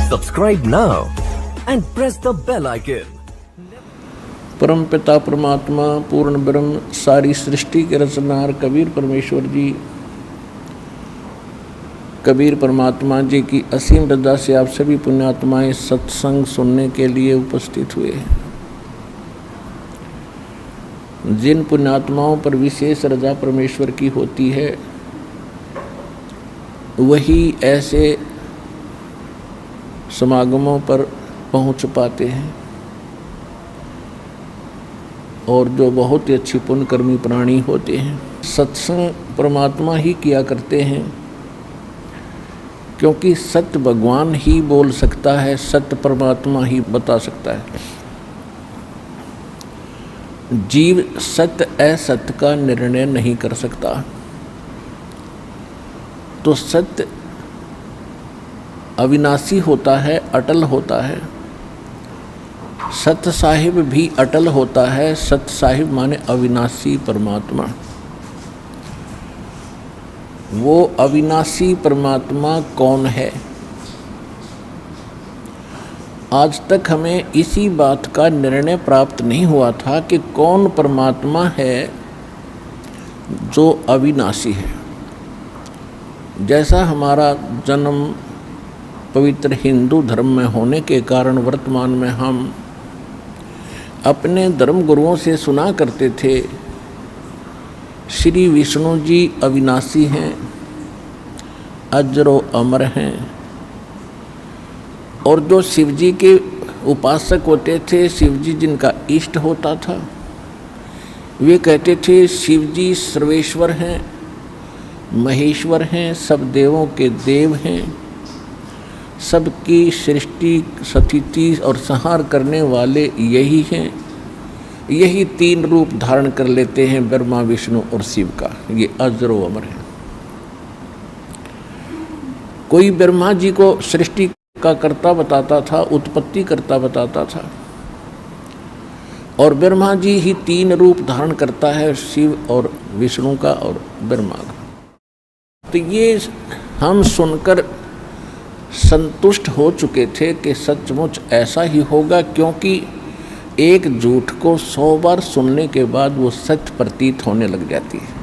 Subscribe now and press the bell icon. परम पिता परमात्मा पूर्ण ब्रह्म सारी सृष्टि के रचनार कबीर परमेश्वर जी, कबीर परमात्मा जी की असीम रजा से आप सभी पुण्यात्माएं सत्संग सुनने के लिए उपस्थित हुए हैं। जिन पुण्यात्माओं पर विशेष रजा परमेश्वर की होती है वही ऐसे समागमों पर पहुंच पाते हैं, और जो बहुत ही अच्छी पुण्यकर्मी प्राणी होते हैं सत्संग परमात्मा ही किया करते हैं, क्योंकि सत्य भगवान ही बोल सकता है, सत्य परमात्मा ही बता सकता है। जीव सत्य असत्य का निर्णय नहीं कर सकता। तो सत्य अविनाशी होता है, अटल होता है। सत्य साहिब भी अटल होता है। सत्य साहिब माने अविनाशी परमात्मा। वो अविनाशी परमात्मा कौन है? आज तक हमें इसी बात का निर्णय प्राप्त नहीं हुआ था कि कौन परमात्मा है जो अविनाशी है। जैसा हमारा जन्म पवित्र हिंदू धर्म में होने के कारण वर्तमान में हम अपने धर्म गुरुओं से सुना करते थे श्री विष्णु जी अविनाशी हैं, अजरो अमर हैं, और जो शिव जी के उपासक होते थे, शिव जी जिनका इष्ट होता था, वे कहते थे शिव जी सर्वेश्वर हैं, महेश्वर हैं, सब देवों के देव हैं, सबकी सृष्टि स्थिति और संहार करने वाले यही हैं। यही तीन रूप धारण कर लेते हैं, ब्रह्मा विष्णु और शिव का। ये अजरो अमर है। कोई ब्रह्मा जी को सृष्टि का कर्ता बताता था, उत्पत्ति कर्ता बताता था, और ब्रह्मा जी ही तीन रूप धारण करता है, शिव और विष्णु का और ब्रह्मा का। तो ये हम सुनकर संतुष्ट हो चुके थे कि सचमुच ऐसा ही होगा, क्योंकि एक झूठ को 100 बार सुनने के बाद वो सत्य प्रतीत होने लग जाती है।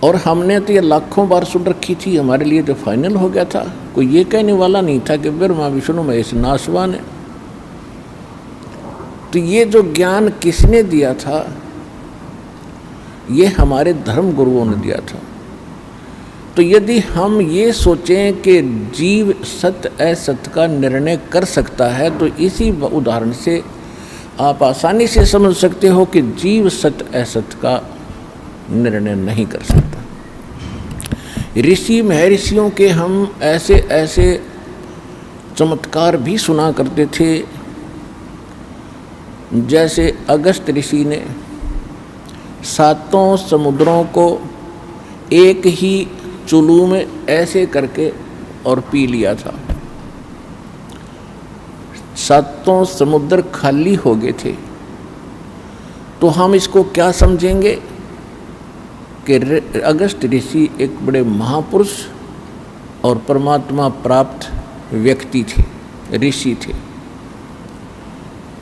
और हमने तो ये लाखों बार सुन रखी थी, हमारे लिए तो फाइनल हो गया था। कोई ये कहने वाला नहीं था कि ब्रह्मा विष्णु महेश नाशवान है। तो ये जो ज्ञान किसने दिया था? ये हमारे धर्म गुरुओं ने दिया था। तो यदि हम ये सोचें कि जीव सत्य असत्य का निर्णय कर सकता है, तो इसी उदाहरण से आप आसानी से समझ सकते हो कि जीव सत्य असत्य का निर्णय नहीं कर सकता। ऋषि महर्षियों के हम ऐसे ऐसे चमत्कार भी सुना करते थे, जैसे अगस्त ऋषि ने 7 समुद्रों को एक ही चुल्लू में ऐसे करके और पी लिया था। 7 समुद्र खाली हो गए थे। तो हम इसको क्या समझेंगे कि अगस्त ऋषि एक बड़े महापुरुष और परमात्मा प्राप्त व्यक्ति थे, ऋषि थे।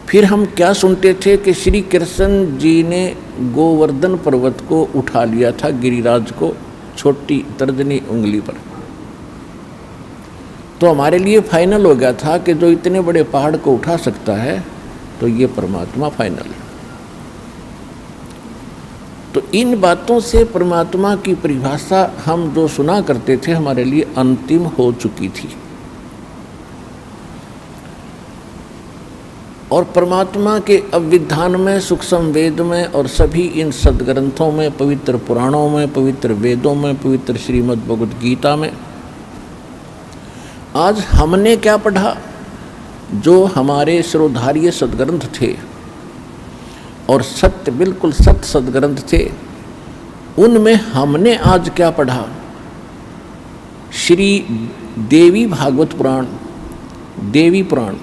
फिर हम क्या सुनते थे कि श्री कृष्ण जी ने गोवर्धन पर्वत को उठा लिया था, गिरिराज को, छोटी तर्जनी उंगली पर। तो हमारे लिए फाइनल हो गया था कि जो इतने बड़े पहाड़ को उठा सकता है तो ये परमात्मा फाइनल है। तो इन बातों से परमात्मा की परिभाषा हम जो सुना करते थे हमारे लिए अंतिम हो चुकी थी। और परमात्मा के अविधान में, सूक्ष्म वेद में और सभी इन सदग्रंथों में, पवित्र पुराणों में, पवित्र वेदों में, पवित्र श्रीमद् भगवद गीता में आज हमने क्या पढ़ा? जो हमारे शिरोधार्य सदग्रंथ थे और सत्य, बिल्कुल सत्य सदग्रंथ थे, उनमें हमने आज क्या पढ़ा? श्री देवी भागवत पुराण, देवी पुराण,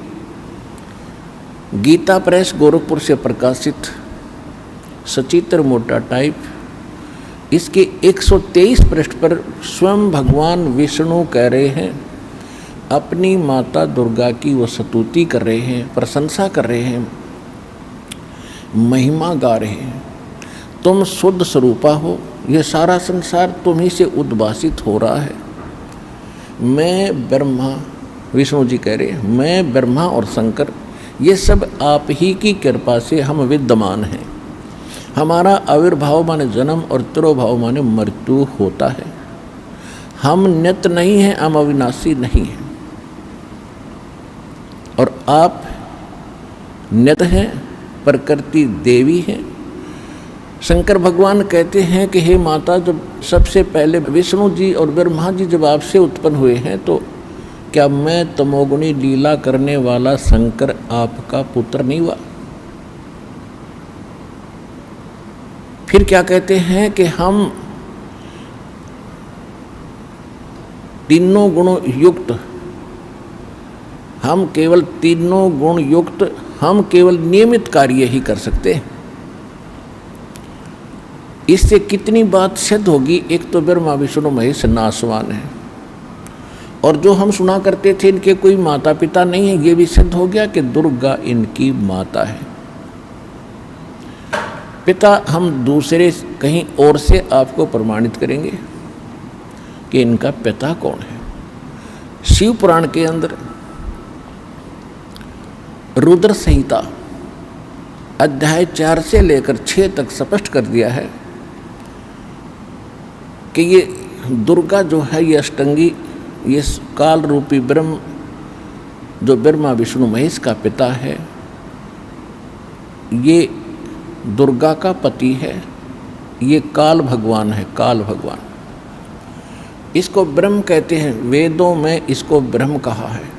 गीता प्रेस गोरखपुर से प्रकाशित, सचित्र मोटा टाइप। इसके 123 पृष्ठ पर स्वयं भगवान विष्णु कह रहे हैं अपनी माता दुर्गा की वो स्तुति कर रहे हैं, प्रशंसा कर रहे हैं, महिमा गा रहे हैं। तुम शुद्ध स्वरूपा हो, ये सारा संसार तुम्ही से उद्भासित हो रहा है। मैं ब्रह्मा, विष्णु जी कह रहे हैं, मैं ब्रह्मा और शंकर ये सब आप ही की कृपा से हम विद्यमान हैं। हमारा आविर्भाव माने जन्म और तिरोभाव माने मृत्यु होता है। हम नित्य नहीं हैं, हम अविनाशी नहीं हैं, और आप नित्य हैं, प्रकृति देवी है। शंकर भगवान कहते हैं कि हे माता, जब सबसे पहले विष्णु जी और ब्रह्मा जी जब आपसे उत्पन्न हुए हैं, तो क्या मैं तमोगुणी लीला करने वाला शंकर आपका पुत्र नहीं हुआ? फिर क्या कहते हैं कि हम तीनों गुणों युक्त, हम केवल तीनों गुण युक्त, हम केवल नियमित कार्य ही कर सकते हैं। इससे कितनी बात सिद्ध होगी? एक तो ब्रह्मा विष्णु महेश नासवान है, और जो हम सुना करते थे इनके कोई माता पिता नहीं है, ये भी सिद्ध हो गया कि दुर्गा इनकी माता है। पिता हम दूसरे कहीं और से आपको प्रमाणित करेंगे कि इनका पिता कौन है। शिव पुराण के अंदर रुद्र संहिता अध्याय 4 से लेकर 6 तक स्पष्ट कर दिया है कि ये दुर्गा जो है, ये अष्टंगी, ये काल रूपी ब्रह्म जो ब्रह्मा विष्णु महेश का पिता है, ये दुर्गा का पति है, ये काल भगवान है, काल भगवान। इसको ब्रह्म कहते हैं, वेदों में इसको ब्रह्म कहा है।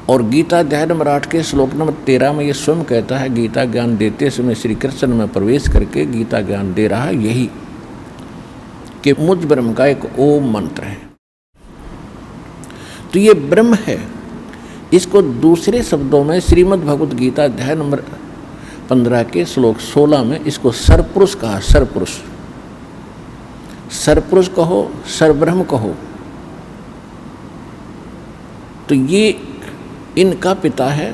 और गीता अध्याय नंबर 8 के श्लोक नंबर 13 में ये स्वयं कहता है, गीता ज्ञान देते समय श्री कृष्ण में प्रवेश करके गीता ज्ञान दे रहा है यही कि मुझ ब्रह्म का एक ओम मंत्र है। तो ये ब्रह्म है। इसको दूसरे शब्दों में श्रीमद् भगवत गीता अध्याय नंबर 15 के श्लोक 16 में इसको सरपुरुष कहा। सरपुरुष, सरपुरुष कहो, सरब्रह्म कहो। तो ये इनका पिता है।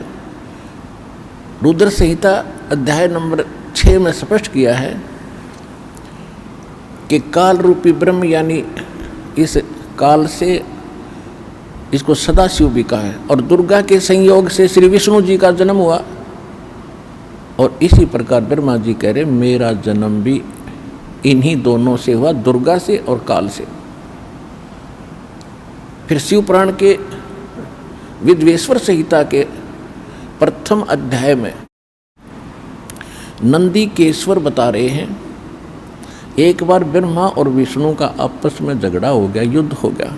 रुद्र संहिता अध्याय नंबर 6 में स्पष्ट किया है कि काल रूपी ब्रह्म, यानी इस काल से इसको सदाशिव भी कहा है, और दुर्गा के संयोग से श्री विष्णु जी का जन्म हुआ। और इसी प्रकार ब्रह्मा जी कह रहे मेरा जन्म भी इन्हीं दोनों से हुआ, दुर्गा से और काल से। फिर शिव पुराण के विद्वेश्वर संहिता के प्रथम अध्याय में नंदीकेश्वर बता रहे हैं, एक बार ब्रह्मा और विष्णु का आपस में झगड़ा हो गया, युद्ध हो गया।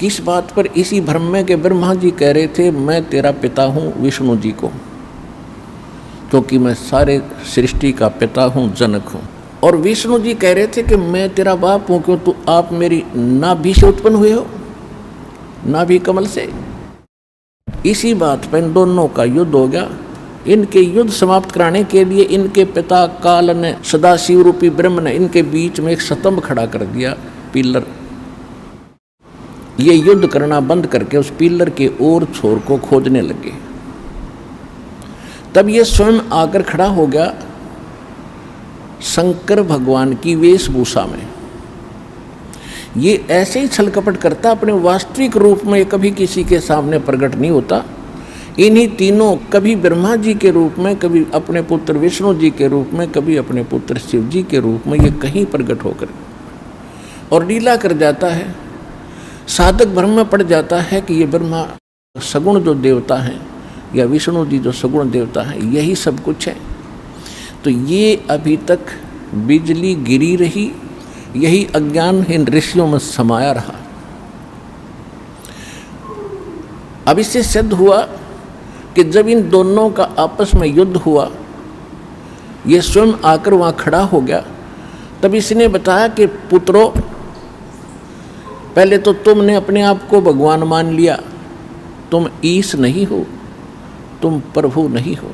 किस बात पर? इसी भ्रम में कि ब्रह्मा जी कह रहे थे मैं तेरा पिता हूँ विष्णु जी को, क्योंकि मैं सारे सृष्टि का पिता हूँ, जनक हूँ। और विष्णु जी कह रहे थे कि मैं तेरा बाप हूँ, क्यों तो आप मेरी नाभि से उत्पन्न हुए हो, नाभि कमल से। इसी बात पर इन दोनों का युद्ध हो गया। इनके युद्ध समाप्त कराने के लिए इनके पिता काल ने, सदाशिव रूपी ब्रह्म ने इनके बीच में एक स्तंभ खड़ा कर दिया, पिलर। ये युद्ध करना बंद करके उस पिलर के और छोर को खोदने लगे। तब ये स्वयं आकर खड़ा हो गया शंकर भगवान की वेशभूषा में। ये ऐसे ही छल कपट करता, अपने वास्तविक रूप में कभी किसी के सामने प्रकट नहीं होता। इन्हीं तीनों, कभी ब्रह्मा जी के रूप में, कभी अपने पुत्र विष्णु जी के रूप में, कभी अपने पुत्र शिव जी के रूप में, ये कहीं प्रकट होकर और लीला कर जाता है। साधक भ्रम में पड़ जाता है कि ये ब्रह्मा सगुण जो देवता हैं या विष्णु जी जो सगुण देवता हैं, यही सब कुछ है। तो ये अभी तक बिजली गिरी रही, यही अज्ञान इन ऋषियों में समाया रहा। अब इससे सिद्ध हुआ कि जब इन दोनों का आपस में युद्ध हुआ, ये स्वयं आकर वहाँ खड़ा हो गया। तब इसने बताया कि पुत्रों, पहले तो तुमने अपने आप को भगवान मान लिया, तुम ईश नहीं हो, तुम प्रभु नहीं हो।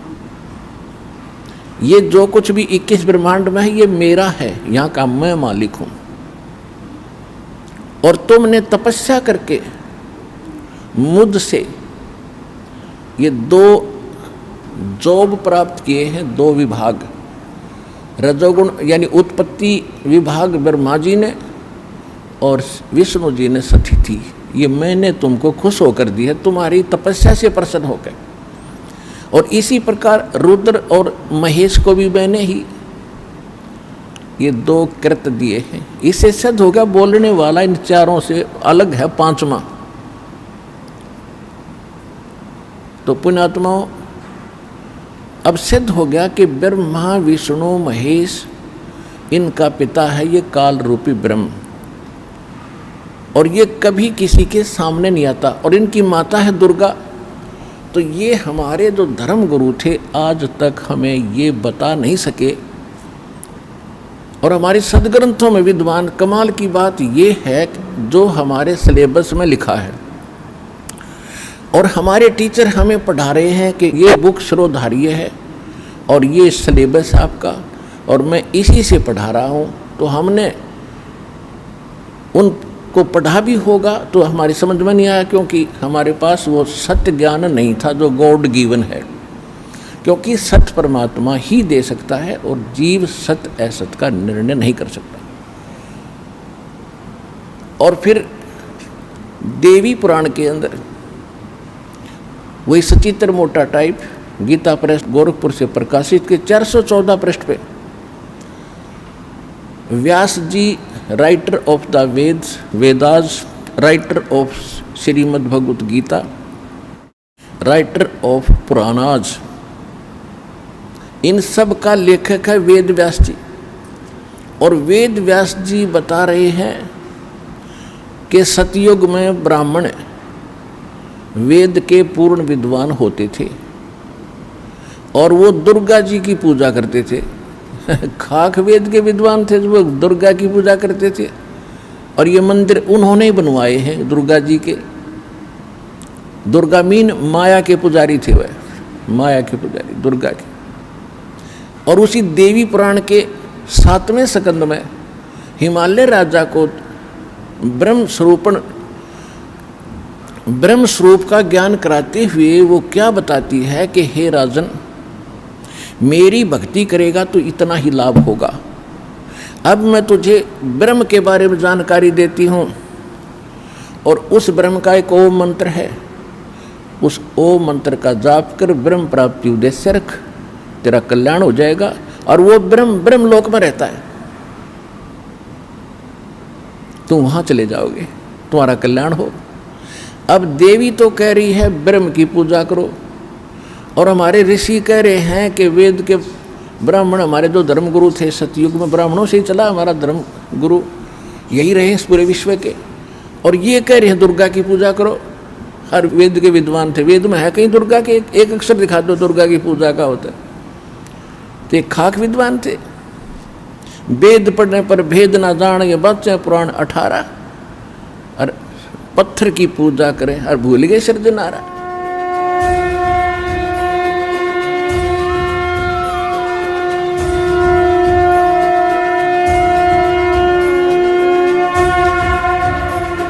ये जो कुछ भी 21 ब्रह्मांड में है ये मेरा है, यहाँ का मैं मालिक हूँ। और तुमने तपस्या करके मुझसे ये 2 जॉब प्राप्त किए हैं, 2 विभाग। रजोगुण यानी उत्पत्ति विभाग ब्रह्मा जी ने और विष्णु जी ने सती थी। ये मैंने तुमको खुश होकर दी है, तुम्हारी तपस्या से प्रसन्न होकर। और इसी प्रकार रुद्र और महेश को भी मैंने ही ये 2 कृत दिए हैं। इससे सिद्ध हो गया बोलने वाला इन चारों से अलग है 5वां। तो पुण्यात्माओं, अब सिद्ध हो गया कि ब्रह्मा विष्णु महेश इनका पिता है ये काल रूपी ब्रह्म, और ये कभी किसी के सामने नहीं आता, और इनकी माता है दुर्गा। तो ये हमारे जो धर्म गुरु थे आज तक हमें ये बता नहीं सके, और हमारे सदग्रंथों में विद्वान, कमाल की बात ये है जो हमारे सिलेबस में लिखा है और हमारे टीचर हमें पढ़ा रहे हैं कि ये बुक श्रोधार्य है और ये सिलेबस आपका, और मैं इसी से पढ़ा रहा हूँ। तो हमने उनको पढ़ा भी होगा तो हमारी समझ में नहीं आया, क्योंकि हमारे पास वो सत्य ज्ञान नहीं था जो गॉड गिवन है। क्योंकि सत्य परमात्मा ही दे सकता है और जीव सत्य असत्य का निर्णय नहीं कर सकता। और फिर देवी पुराण के अंदर वही सचित्र मोटा टाइप गीता प्रेस गोरखपुर से प्रकाशित के 414 पृष्ठ पे Vyas ji, writer of the Vedas, writer of Shrimad Bhagavad Gita, writer of Puranas, इन सब का लेखक है वेद व्यास जी। और वेद व्यास जी बता रहे हैं कि सतयुग में ब्राह्मण वेद के पूर्ण विद्वान होते थे और वो दुर्गा जी की पूजा करते थे। खाक वेद के विद्वान थे जो वो दुर्गा की पूजा करते थे, और ये मंदिर उन्होंने ही बनवाए हैं दुर्गा जी के। दुर्गा मीन माया के पुजारी थे, वह माया के पुजारी दुर्गा के। और उसी देवी पुराण के 7वें स्कंद में हिमालय राजा को ब्रह्म स्वरूप का ज्ञान कराते हुए वो क्या बताती है कि हे राजन, मेरी भक्ति करेगा तो इतना ही लाभ होगा। अब मैं तुझे ब्रह्म के बारे में जानकारी देती हूँ, और उस ब्रह्म का एक ओम मंत्र है। उस ओम मंत्र का जाप कर ब्रह्म प्राप्ति उद्देश्य रख, तेरा कल्याण हो जाएगा। और वो ब्रह्म लोक में रहता है, तुम वहाँ चले जाओगे, तुम्हारा कल्याण हो। अब देवी तो कह रही है ब्रह्म की पूजा करो, और हमारे ऋषि कह रहे हैं कि वेद के ब्राह्मण, हमारे जो धर्म गुरु थे सतयुग में ब्राह्मणों से ही चला हमारा धर्म गुरु, यही रहे इस पूरे विश्व के, और ये कह रहे हैं दुर्गा की पूजा करो। हर वेद के विद्वान थे, वेद में है कहीं दुर्गा के एक अक्षर दिखा दो दुर्गा की पूजा का होता है। तो एक खाक विद्वान थे, वेद पढ़ने पर भेद ना जान ये बच्चे पुराण 18, और पत्थर की पूजा करें और भूल गए सिरजनारा।